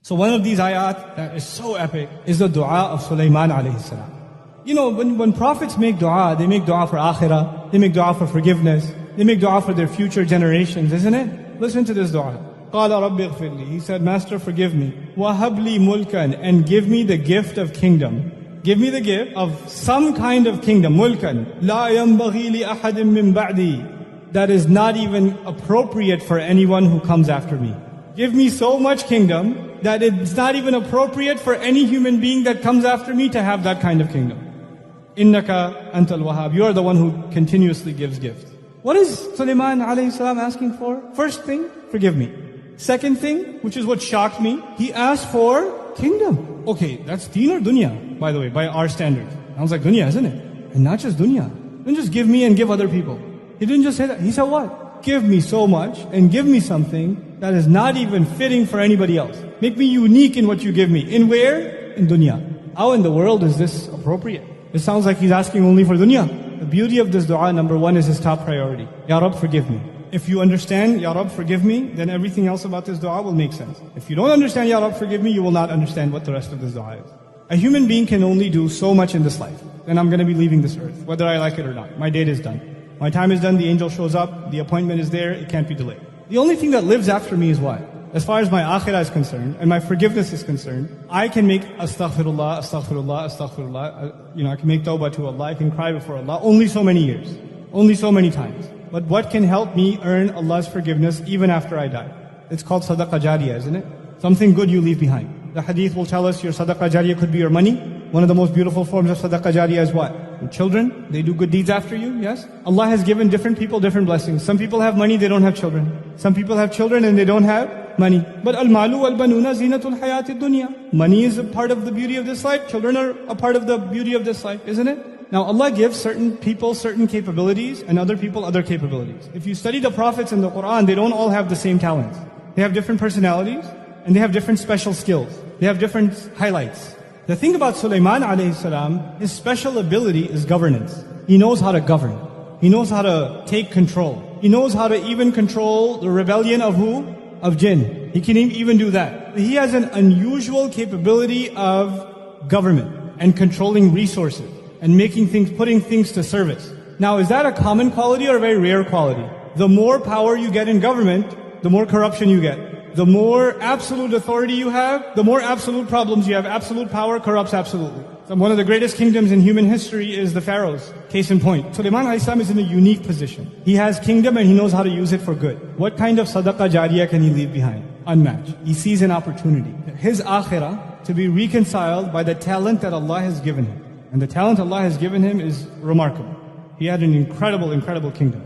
So one of these ayat that is so epic is the dua of Sulaiman alayhi salam. You know, when prophets make dua, they make dua for akhirah, they make dua for forgiveness, they make dua for their future generations, isn't it? Listen to this dua. قَالَ رَبِّ اغْفِرْ لِي. He said, Master, forgive me. وَهَبْ لِي مُلْكًا. And give me the gift of kingdom. Give me the gift of some kind of kingdom. مُلْكًا لَا يَنْبَغِي لِأَحَدٍ مِّن بَعْدِي. That is not even appropriate for anyone who comes after me. Give me so much kingdom that it's not even appropriate for any human being that comes after me to have that kind of kingdom. Innaka antal wahhab. You are the one who continuously gives gifts. What is Sulaiman alayhi salam asking for? First thing, forgive me. Second thing, which is what shocked me, he asked for kingdom. Okay, that's deen or dunya, by the way, by our standards. I was like, dunya, isn't it? And not just dunya. Don't just give me and give other people. He didn't just say that. He said what? Give me so much and give me something that is not even fitting for anybody else. Make me unique in what you give me. In where? In dunya. How in the world is this appropriate? It sounds like he's asking only for dunya. The beauty of this dua, number one, is his top priority. Ya Rabb, forgive me. If you understand, Ya Rabb, forgive me, then everything else about this dua will make sense. If you don't understand, Ya Rabb, forgive me, you will not understand what the rest of this dua is. A human being can only do so much in this life. Then I'm going to be leaving this earth, whether I like it or not. My date is done. My time is done, the angel shows up, the appointment is there, it can't be delayed. The only thing that lives after me is what? As far as my akhirah is concerned, and my forgiveness is concerned, I can make astaghfirullah, astaghfirullah, astaghfirullah. I can make tawbah to Allah, I can cry before Allah, only so many years, only so many times. But what can help me earn Allah's forgiveness even after I die? It's called sadaqah jariyah, isn't it? Something good you leave behind. The hadith will tell us your sadaqah jariyah could be your money. One of the most beautiful forms of sadaqah jariyah is what? Your children, they do good deeds after you, yes? Allah has given different people different blessings. Some people have money, they don't have children. Some people have children and they don't have money. But al-malu wal-banuna zinatul hayati dunya. Money is a part of the beauty of this life. Children are a part of the beauty of this life, isn't it? Now Allah gives certain people certain capabilities and other people other capabilities. If you study the prophets in the Quran, they don't all have the same talents. They have different personalities and they have different special skills. They have different highlights. The thing about Sulaiman alayhi salam, his special ability is governance. He knows how to govern. He knows how to take control. He knows how to even control the rebellion of who? Of jinn. He can even do that. He has an unusual capability of government and controlling resources and making things, putting things to service. Now, is that a common quality or a very rare quality? The more power you get in government, the more corruption you get. The more absolute authority you have, the more absolute problems you have. Absolute power corrupts absolutely. So one of the greatest kingdoms in human history is the pharaohs. Case in point. Sulaiman alayhi salam is in a unique position. He has kingdom and he knows how to use it for good. What kind of sadaqah jariyah can he leave behind? Unmatched. He sees an opportunity. His akhirah to be reconciled by the talent that Allah has given him. And the talent Allah has given him is remarkable. He had an incredible, incredible kingdom.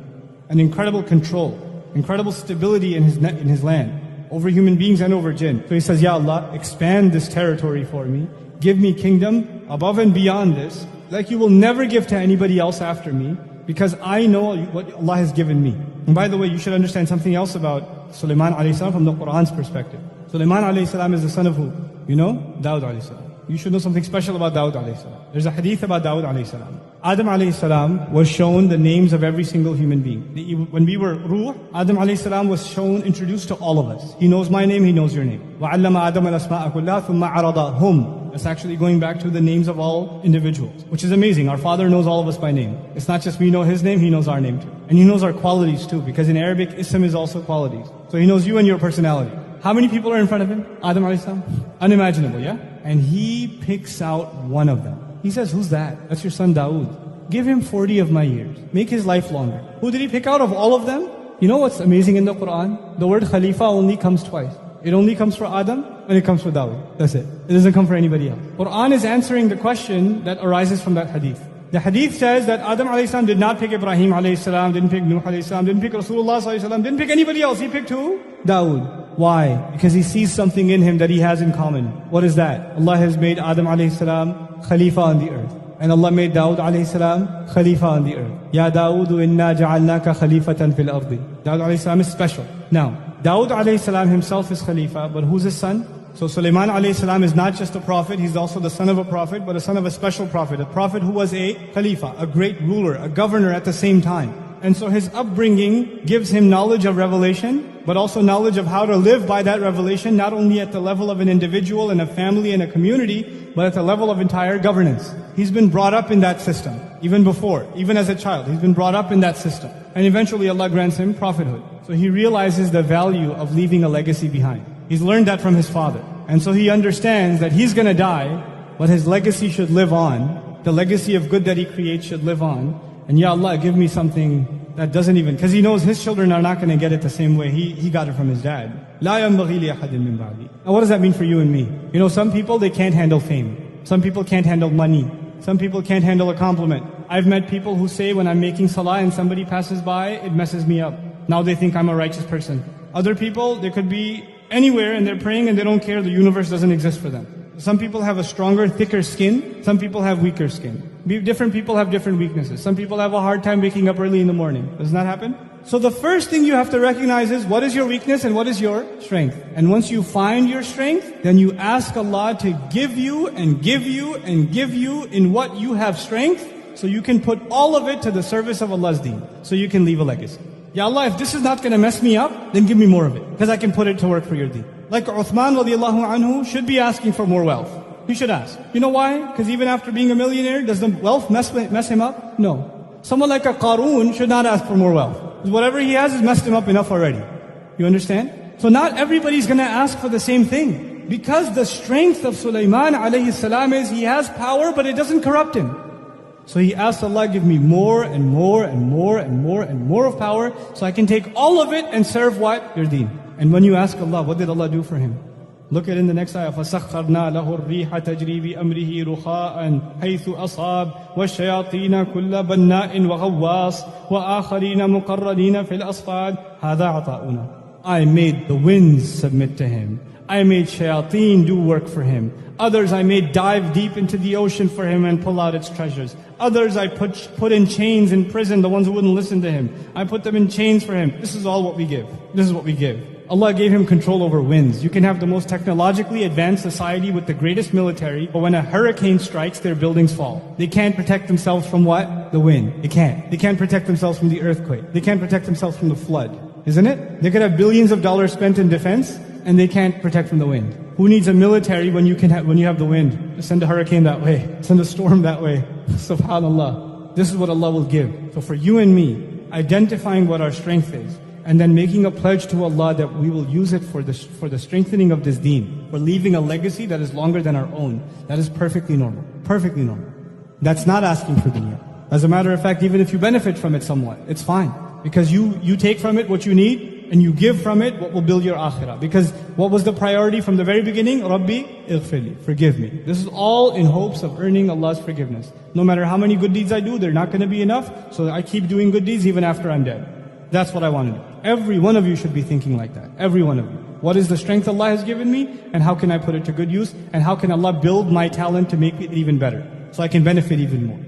An incredible control. Incredible stability in his land. Over human beings and over jinn. So he says, Ya Allah, expand this territory for me. Give me kingdom above and beyond this, like you will never give to anybody else after me, because I know what Allah has given me. And by the way, you should understand something else about Sulaiman alayhi salam from the Quran's perspective. Sulaiman alayhi salam is the son of who? You know? Dawud alayhi salam. You should know something special about Dawud alayhi salam. There's a hadith about Dawud alayhi salam. Adam alayhi salam was shown the names of every single human being. When we were ruh, Adam alayhi salam was shown, introduced to all of us. He knows my name, he knows your name. وَعَلَّمَ آدَمَ الْأَسْمَاءَ كُلَّهَا ثُمَّ عَرَضَهُمْ. That's actually going back to the names of all individuals, which is amazing. Our Father knows all of us by name. It's not just we know His name, He knows our name too. And He knows our qualities too, because in Arabic, ism is also qualities. So He knows you and your personality. How many people are in front of Him? Adam alayhi salam? Unimaginable, yeah? And He picks out one of them. He says, who's that? That's your son Dawood. Give him 40 of my years. Make his life longer. Who did He pick out of all of them? You know what's amazing in the Quran? The word Khalifa only comes twice. It only comes for Adam and it comes for Dawood. That's it. It doesn't come for anybody else. Quran is answering the question that arises from that hadith. The hadith says that Adam alayhi salam did not pick Ibrahim alayhi salam, didn't pick Nuh alayhi salam, didn't pick Rasulullah sallallahu alayhi wasallam, didn't pick anybody else. He picked who? Dawood. Why? Because he sees something in him that he has in common. What is that? Allah has made Adam alayhi salam Khalifa on the earth. And Allah made Dawud alayhi salam Khalifa on the earth. Ya Dawudu inna ja'alnaka khalifatan fil ardi. Dawud alayhi salam is special. Now, Dawud alayhi salam himself is Khalifa, but who's his son? So Sulaiman alayhi salam is not just a prophet, he's also the son of a prophet, but a son of a special prophet. A prophet who was a Khalifa, a great ruler, a governor at the same time. And so his upbringing gives him knowledge of revelation, but also knowledge of how to live by that revelation, not only at the level of an individual and a family and a community, but at the level of entire governance. He's been brought up in that system, even before, even as a child. He's been brought up in that system. And eventually Allah grants him prophethood. So he realizes the value of leaving a legacy behind. He's learned that from his father. And so he understands that he's going to die, but his legacy should live on. The legacy of good that he creates should live on. And Ya Allah, give me something that doesn't even, because he knows his children are not going to get it the same way he got it from his dad. لا ينبغي لأحد من بعدي. Now what does that mean for you and me? You know, some people, they can't handle fame. Some people can't handle money. Some people can't handle a compliment. I've met people who say when I'm making salah and somebody passes by, it messes me up. Now they think I'm a righteous person. Other people, they could be anywhere and they're praying and they don't care, the universe doesn't exist for them. Some people have a stronger, thicker skin. Some people have weaker skin. Different people have different weaknesses. Some people have a hard time waking up early in the morning. Doesn't that happen? So the first thing you have to recognize is what is your weakness and what is your strength. And once you find your strength, then you ask Allah to give you and give you and give you in what you have strength, so you can put all of it to the service of Allah's deen, so you can leave a legacy. Ya Allah, if this is not going to mess me up, then give me more of it, because I can put it to work for your deen. Like Uthman radiallahu anhu should be asking for more wealth. He should ask. You know why? Because even after being a millionaire, does the wealth mess him up? No. Someone like a Qarun should not ask for more wealth. Whatever he has messed him up enough already. You understand? So not everybody's going to ask for the same thing. Because the strength of Sulaiman alayhi salam is he has power, but it doesn't corrupt him. So he asked Allah, give me more and more and more and more and more of power, so I can take all of it and serve what? Your deen. And when you ask Allah, what did Allah do for him? Look at in the next ayah, فَسَخَّرْنَا لَهُ الرِّيحَ تَجْرِي بِأَمْرِهِ رُخَاءً حَيْثُ أَصَابَ وَالشَّيَاطِينَ كُلَّ بَنَّاءٍ وَغَوَّاصٍ وَآخَرِينَ مُقَرَّنِينَ فِي الْأَصْفَادِ هَذَا عَطَاؤُنَا. I made the winds submit to him. I made shayateen do work for him. Others I made dive deep into the ocean for him and pull out its treasures. Others I put in chains in prison, the ones who wouldn't listen to him. I put them in chains for him. This is all what we give. This is what we give. Allah gave him control over winds. You can have the most technologically advanced society with the greatest military, but when a hurricane strikes, their buildings fall. They can't protect themselves from what? The wind. They can't. They can't protect themselves from the earthquake. They can't protect themselves from the flood. Isn't it? They could have billions of dollars spent in defense, and they can't protect from the wind. Who needs a military when you have the wind? Just send a hurricane that way. Send a storm that way. Subhanallah. This is what Allah will give. So for you and me, identifying what our strength is, and then making a pledge to Allah that we will use it for the strengthening of this deen, for leaving a legacy that is longer than our own. That is perfectly normal. Perfectly normal. That's not asking for dunya. As a matter of fact, even if you benefit from it somewhat, it's fine. Because you take from it what you need, and you give from it what will build your akhirah. Because what was the priority from the very beginning? Rabbi, ighfirli, forgive me. This is all in hopes of earning Allah's forgiveness. No matter how many good deeds I do, they're not going to be enough, so I keep doing good deeds even after I'm dead. That's what I want to do. Every one of you should be thinking like that. Every one of you. What is the strength Allah has given me, and how can I put it to good use, and how can Allah build my talent to make it even better, so I can benefit even more.